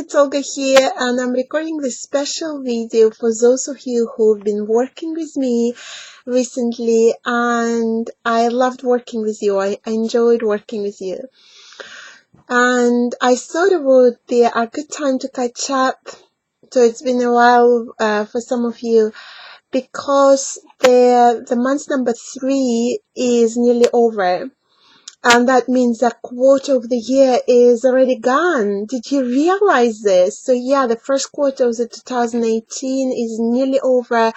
it's Olga here, and I'm recording this special video for those of you who've been working with me recently, and I loved working with you. I enjoyed working with you. And I thought it would be a good time to catch up. So it's been a while for some of you, because the month number 3 is nearly over. And that means a quarter of the year is already gone. Did you realize this? So yeah, the first quarter of the 2018 is nearly over. And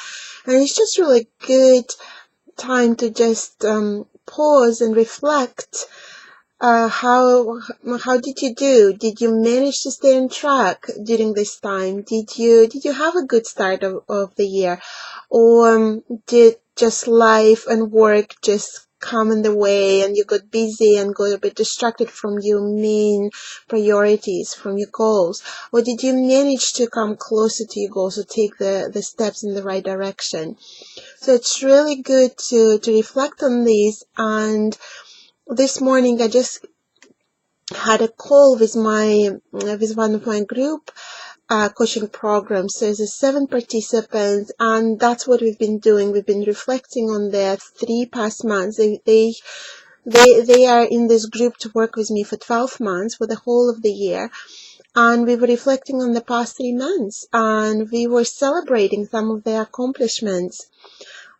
it's just really good time to just pause and reflect. How did you do? Did you manage to stay on track during this time? Did you have a good start of the year? Or did just life and work just come in the way and you got busy and got a bit distracted from your main priorities, from your goals? Or did you manage to come closer to your goals or take the steps in the right direction? So it's really good to reflect on these. And this morning I just had a call with one of my group coaching programs. So there's 7 participants, and that's what we've been doing. We've been reflecting on their 3 past months. They are in this group to work with me for 12 months, for the whole of the year. And we were reflecting on the past 3 months, and we were celebrating some of their accomplishments,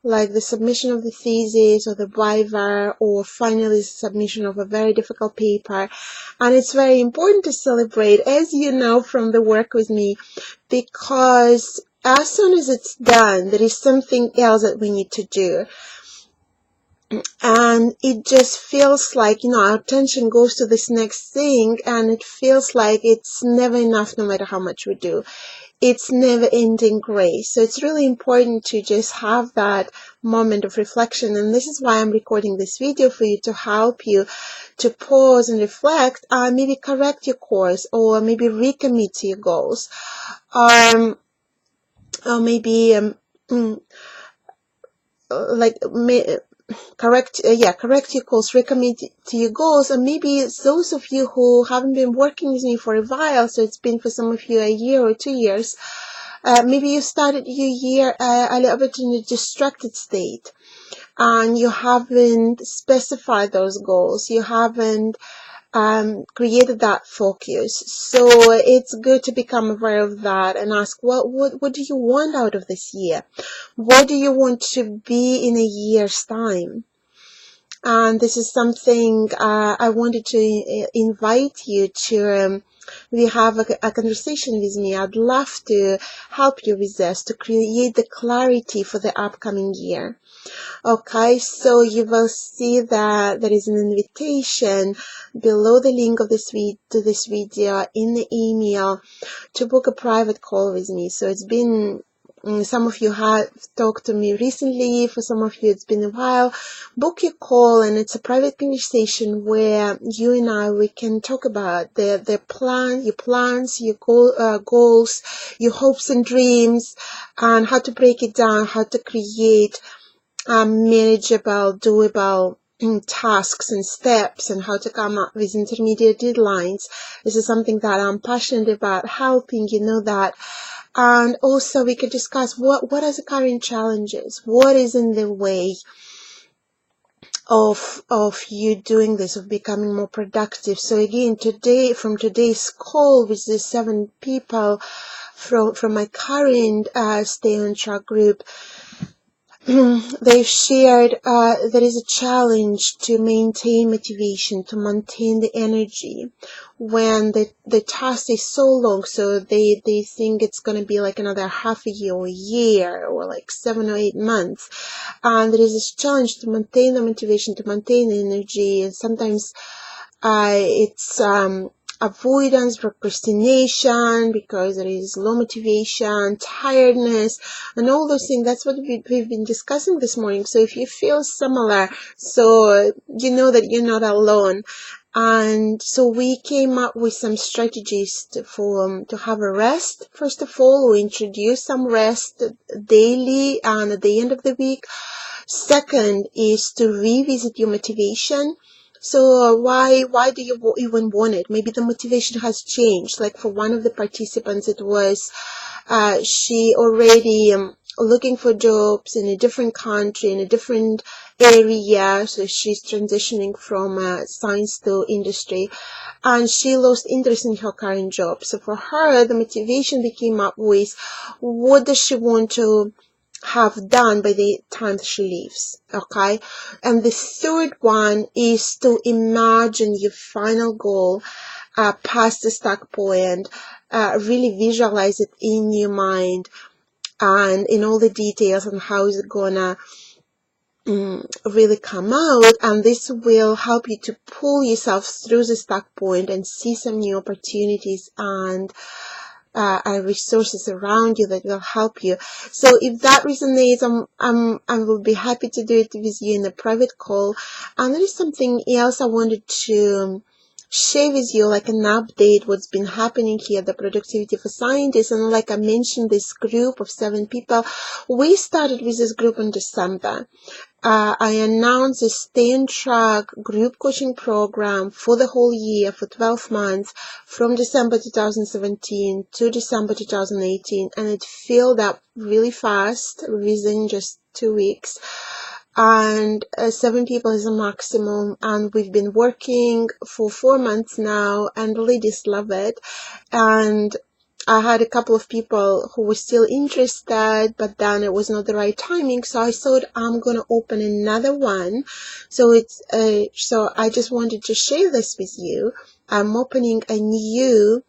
like the submission of the thesis or the viva, or finally the submission of a very difficult paper. And it's very important to celebrate, as you know from the work with me, because as soon as it's done, there is something else that we need to do. And it just feels like, our attention goes to this next thing, and it feels like it's never enough no matter how much we do. It's never ending grace. So it's really important to just have that moment of reflection. And this is why I'm recording this video, for you, to help you to pause and reflect, maybe correct your course, or maybe recommit to your goals. Or maybe, correct your goals, recommit to your goals. And maybe those of you who haven't been working with me for a while, so it's been for some of you a year or 2 years, maybe you started your year a little bit in a distracted state, and you haven't specified those goals, you haven't created that focus. So it's good to become aware of that and ask, what do you want out of this year? What do you want to be in a year's time? And this is something I wanted to invite you to we have a conversation with me. I'd love to help you with this, to create the clarity for the upcoming year. Okay, so you will see that there is an invitation below the link of to this video in the email to book a private call with me. So it's been, some of you have talked to me recently, for some of you it's been a while. Book your call, and it's a private conversation where you and I, we can talk about your plans, your goals, your hopes and dreams, and how to break it down, how to create manageable, doable tasks and steps, and how to come up with intermediate deadlines. This is something that I'm passionate about, helping you know that. And also we could discuss what are the current challenges, what is in the way of you doing this, of becoming more productive. So again, from today's call with the 7 people from my current Stay on Track group, they've shared there is a challenge to maintain motivation, to maintain the energy when the task is so long. So they think it's going to be like another half a year or a year, or like 7 or 8 months. And there is this challenge to maintain the motivation, to maintain the energy. And sometimes it's avoidance, procrastination, because there is low motivation, tiredness, and all those things. That's what we've been discussing this morning. So if you feel similar, so you know that you're not alone. And so we came up with some strategies to have a rest. First of all, we introduce some rest daily and at the end of the week. Second is to revisit your motivation. So why do you even want it? Maybe the motivation has changed. Like for one of the participants, it was she already looking for jobs in a different country, in a different area. So she's transitioning from science to industry, and she lost interest in her current job. So for her, the motivation became up with what does she want to have done by the time she leaves. Okay. And the third one is to imagine your final goal past the start point, really visualize it in your mind and in all the details on how is it gonna really come out, and this will help you to pull yourself through the stuck point and see some new opportunities and resources around you that will help you. So if that resonates, I will be happy to do it with you in a private call. And there is something else I wanted to share with you, like an update what's been happening here, the Productivity for Scientists. And like I mentioned, this group of 7 people, we started with this group in December. I announced a Stay on Track group coaching program for the whole year, for 12 months, from December 2017 to December 2018, and it filled up really fast within just 2 weeks. And 7 people is a maximum, and we've been working for 4 months now, and the ladies love it. And I had a couple of people who were still interested, but then it was not the right timing. So I thought I'm going to open another one. So so I just wanted to share this with you. I'm opening a new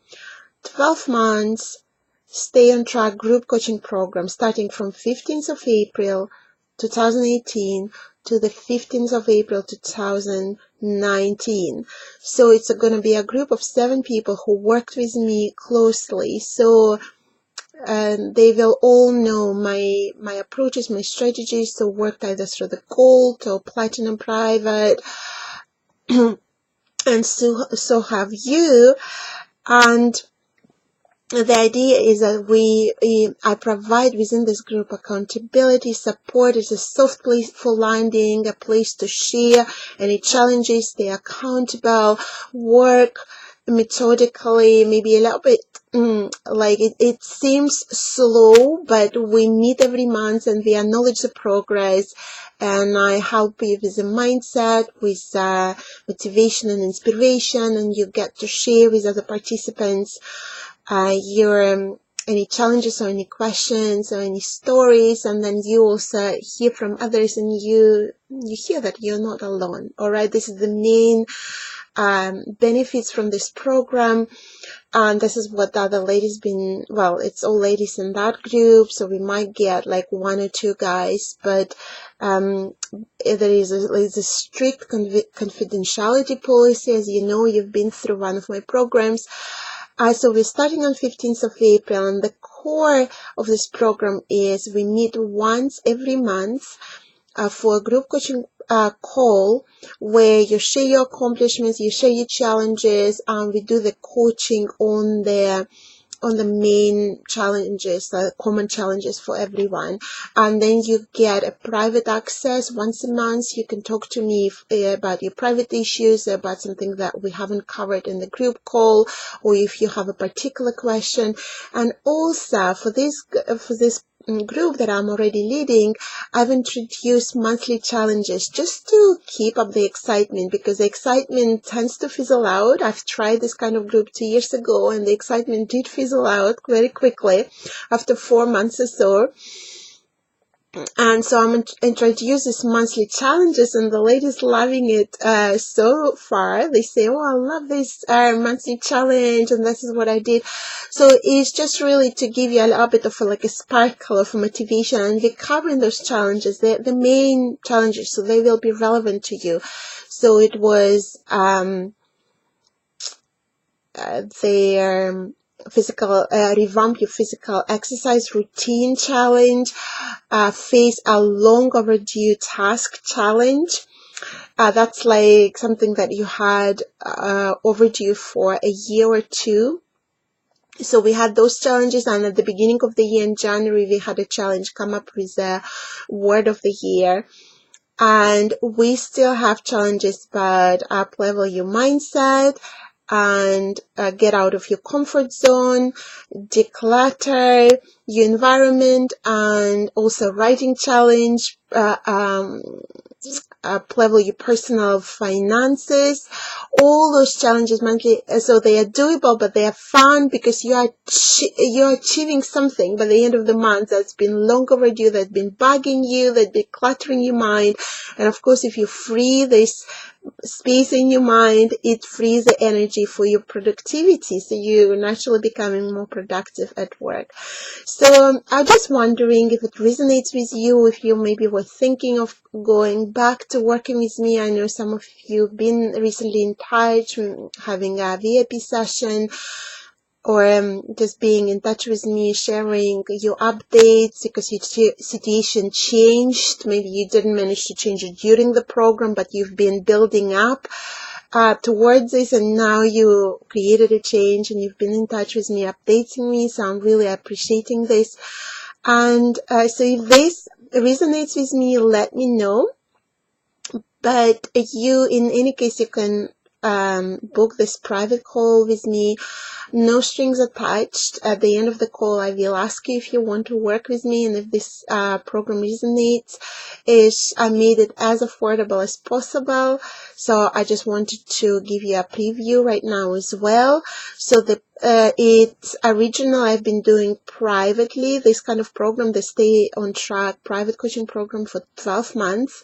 12 months Stay on Track group coaching program starting from 15th of April 2018 to the 15th of April 2019. So it's going to be a group of 7 people who worked with me closely. So they will all know my approaches, my strategies. So worked either through the Gold or Platinum Private, and so have you. And the idea is that I provide within this group accountability, support. It's a soft place for landing, a place to share any challenges, stay accountable, work methodically, maybe a little bit like it seems slow, but we meet every month and we acknowledge the progress, and I help you with the mindset, with motivation and inspiration, and you get to share with other participants your any challenges or any questions or any stories, and then you also hear from others, and you hear that you're not alone. All right, this is the main benefits from this program, and this is what the other ladies been. Well, it's all ladies in that group, so we might get like 1 or 2 guys, but there is a strict confidentiality policy. As you know, you've been through one of my programs. So we're starting on 15th of April, and the core of this program is we meet once every month for a group coaching call where you share your accomplishments, you share your challenges, and we do the coaching on the main challenges, the common challenges for everyone. And then you get a private access once a month. You can talk to me about your private issues, about something that we haven't covered in the group call, or if you have a particular question. And also for this group that I'm already leading, I've introduced monthly challenges just to keep up the excitement, because the excitement tends to fizzle out. I've tried this kind of group 2 years ago, and the excitement did fizzle out very quickly after 4 months or so. And so I'm introduced these monthly challenges, and the ladies loving it so far. They say, "Oh, I love this monthly challenge, and this is what I did." So it's just really to give you a little bit of like a sparkle of motivation, and we're covering those challenges, the main challenges, so they will be relevant to you. So it was their revamp your physical exercise routine challenge, face a long overdue task challenge. That's like something that you had overdue for a year or 2. So we had those challenges, and at the beginning of the year in January, we had a challenge come up with the word of the year. And we still have challenges, but up level your mindset and get out of your comfort zone, declutter your environment, and also writing challenge, up level your personal finances. All those challenges mentally, so they are doable, but they are fun because you're achieving something by the end of the month that's been long overdue, that's been bugging you, that's been cluttering your mind. And of course, if you free this space in your mind, it frees the energy for your productivity, so you're naturally becoming more productive at work. So I'm just wondering if it resonates with you, if you maybe were thinking of going back to working with me. I know some of you have been recently in touch, having a VIP session, or just being in touch with me, sharing your updates because your situation changed. Maybe you didn't manage to change it during the program, but you've been building up towards this, and now you created a change and you've been in touch with me, updating me. So I'm really appreciating this. And so if this resonates with me, let me know. But in any case, you can book this private call with me. No strings attached. At the end of the call, I will ask you if you want to work with me and if this program resonates. I made it as affordable as possible. So I just wanted to give you a preview right now as well. So it's original. I've been doing privately this kind of program, the Stay on Track private coaching program, for 12 months.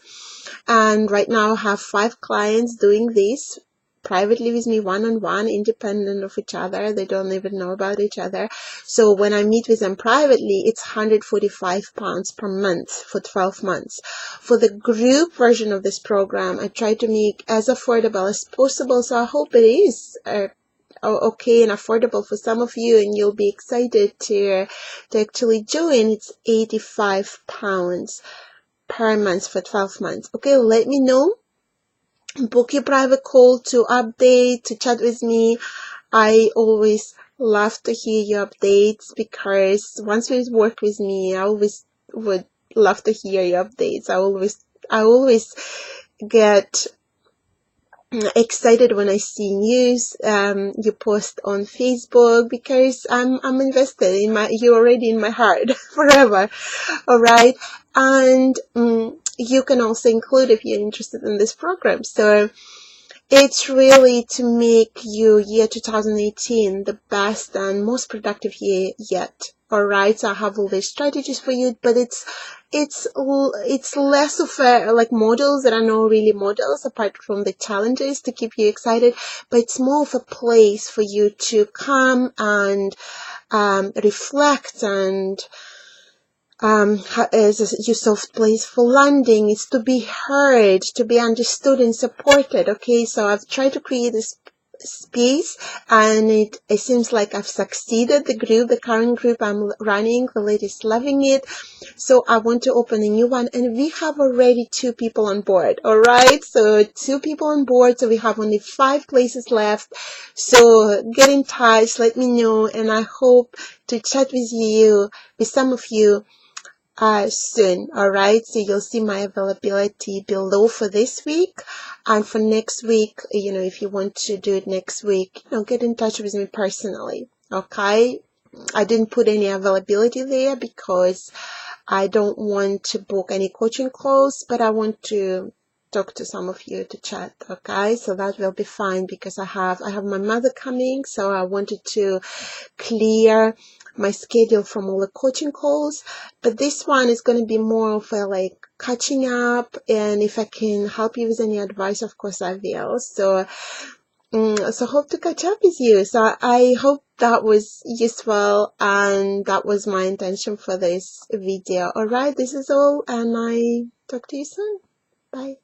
And right now I have 5 clients doing this privately with me, one-on-one, independent of each other. They don't even know about each other. So when I meet with them privately, it's £145 per month for 12 months. For the group version of this program, I try to make as affordable as possible. So I hope it is okay and affordable for some of you, and you'll be excited to actually join. It's £85 per month for 12 months. Okay, let me know. Book your private call to update, to chat with me. I always love to hear your updates, because once you work with me, I always would love to hear your updates. I always get excited when I see news you post on Facebook, because I'm invested in you're already in my heart forever. All right. And you can also include if you're interested in this program. So it's really to make your year 2018 the best and most productive year yet. All right. So I have all these strategies for you, but it's less of like models that are not really models, apart from the challenges to keep you excited, but it's more of a place for you to come and reflect and as your soft place for landing. Is to be heard, to be understood and supported. Okay, so I've tried to create this space, and it seems like I've succeeded. The current group I'm running, the ladies loving it. So I want to open a new one, and we have already 2 people on board. All right, so 2 people on board, so we have only 5 places left. So get in touch, let me know, and I hope to chat with some of you soon. All right, so you'll see my availability below for this week, and for next week, if you want to do it next week, get in touch with me personally. Okay, I didn't put any availability there because I don't want to book any coaching calls, but I want to talk to some of you to chat. Okay, so that will be fine, because I have my mother coming, so I wanted to clear my schedule from all the coaching calls. But this one is going to be more of a like catching up, and if I can help you with any advice, of course I will. So hope to catch up with you. So I hope that was useful, and that was my intention for this video. All right, this is all, and I talk to you soon. Bye.